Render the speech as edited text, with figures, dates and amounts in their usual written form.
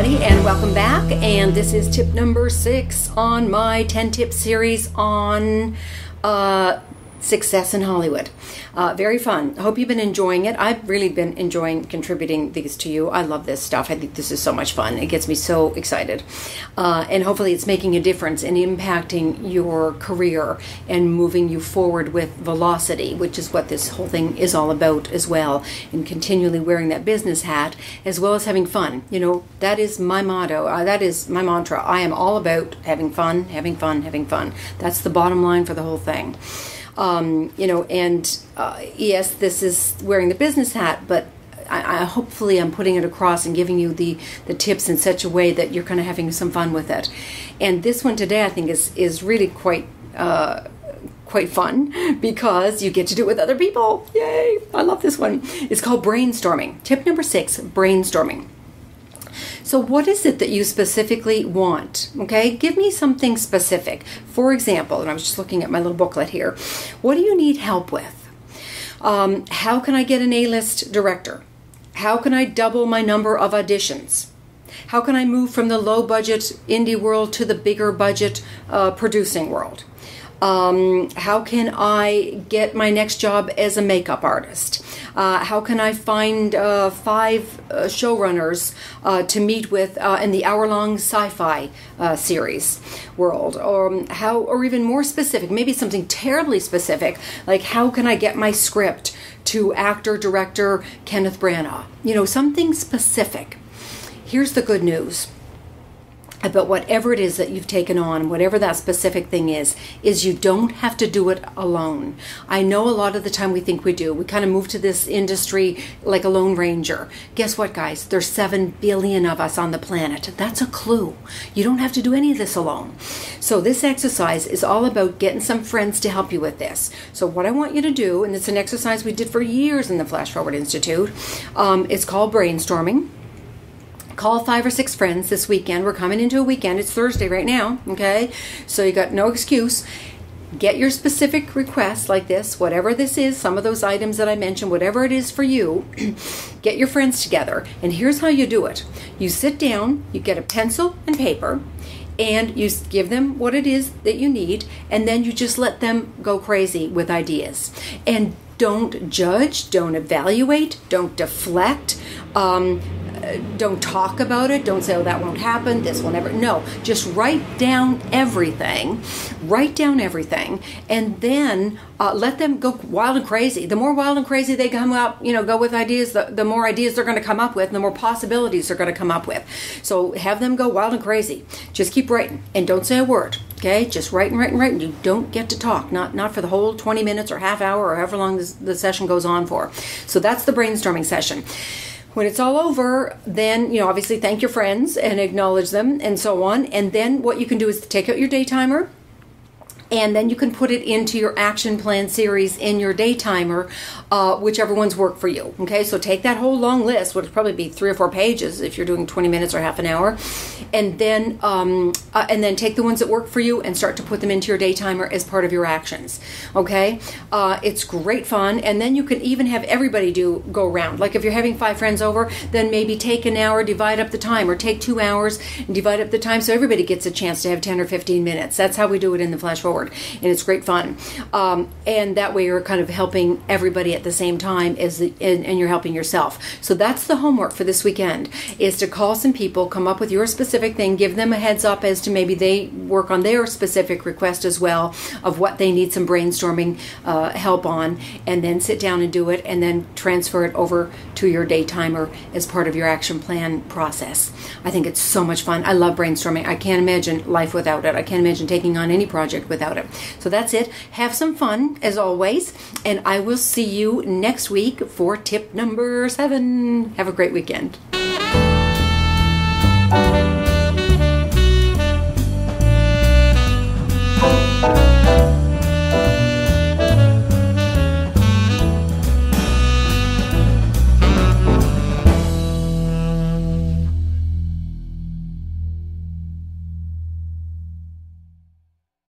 everybody, and welcome back. And this is tip number 6 on my 10-tip series on success in Hollywood. Very fun. I hope you've been enjoying it. I've really been enjoying contributing these to you. I love this stuff. I think this is so much fun. It gets me so excited. And hopefully it's making a difference and impacting your career and moving you forward with velocity, which is what this whole thing is all about as well. And continually wearing that business hat as well as having fun. You know, that is my motto. That is my mantra. I am all about having fun, having fun, having fun. That's the bottom line for the whole thing. Yes, this is wearing the business hat, but I hopefully I'm putting it across and giving you the tips in such a way that you're kind of having some fun with it. And this one today I think is really quite fun because you get to do it with other people. Yay! I love this one. It's called brainstorming. Tip number 6, brainstorming. So what is it that you specifically want? Okay, give me something specific. For example, and I was just looking at my little booklet here. What do you need help with? How can I get an A-list director? How can I double my number of auditions? How can I move from the low-budget indie world to the bigger budget producing world? How can I get my next job as a makeup artist? How can I find 5 showrunners to meet with in the hour-long sci-fi series world? Or even more specific, maybe something terribly specific, like how can I get my script to actor-director Kenneth Branagh? You know, something specific. Here's the good news about whatever it is that you've taken on, whatever that specific thing is you don't have to do it alone. I know a lot of the time we think we do. We kind of move to this industry like a lone ranger. Guess what, guys? There's 7 billion of us on the planet. That's a clue. You don't have to do any of this alone. So this exercise is all about getting some friends to help you with this. So what I want you to do, and it's an exercise we did for years in the Flash Forward Institute, it's called brainstorming. Call 5 or 6 friends this weekend. We're coming into a weekend. It's Thursday right now, okay? So you got no excuse. Get your specific requests like this, whatever this is, some of those items that I mentioned, whatever it is for you, get your friends together. And here's how you do it. You sit down, you get a pencil and paper, and you give them what it is that you need, and then you just let them go crazy with ideas. And don't judge, don't evaluate, don't deflect, don't talk about it. Don't say, oh, that won't happen. This will never. No, just write down everything. Write down everything. And then let them go wild and crazy. The more wild and crazy they come up, go with ideas, the more ideas they're going to come up with, and the more possibilities they're going to come up with. So have them go wild and crazy. Just keep writing. And don't say a word. Okay? Just write and write and write. And you don't get to talk. Not for the whole 20 minutes or half hour or however long the session goes on for. So that's the brainstorming session. When it's all over, then, obviously thank your friends and acknowledge them and so on. And then what you can do is take out your day timer, and then you can put it into your action plan series in your day timer, whichever ones work for you. Okay, so take that whole long list, which would probably be 3 or 4 pages if you're doing 20 minutes or half an hour, and then take the ones that work for you and start to put them into your day timer as part of your actions. Okay, it's great fun, and then you can even have everybody go around. Like if you're having 5 friends over, then maybe take an hour, divide up the time, or take 2 hours and divide up the time so everybody gets a chance to have 10 or 15 minutes. That's how we do it in the Flash Forward. And it's great fun. And that way you're kind of helping everybody at the same time and you're helping yourself. So that's the homework for this weekend, is to call some people, come up with your specific thing, give them a heads up as to maybe they work on their specific request as well of what they need some brainstorming help on, and then sit down and do it, and then transfer it over to your day timer as part of your action plan process. I think it's so much fun. I love brainstorming. I can't imagine life without it. I can't imagine taking on any project without it. So that's it. Have some fun as always, and I will see you next week for tip number 7. Have a great weekend.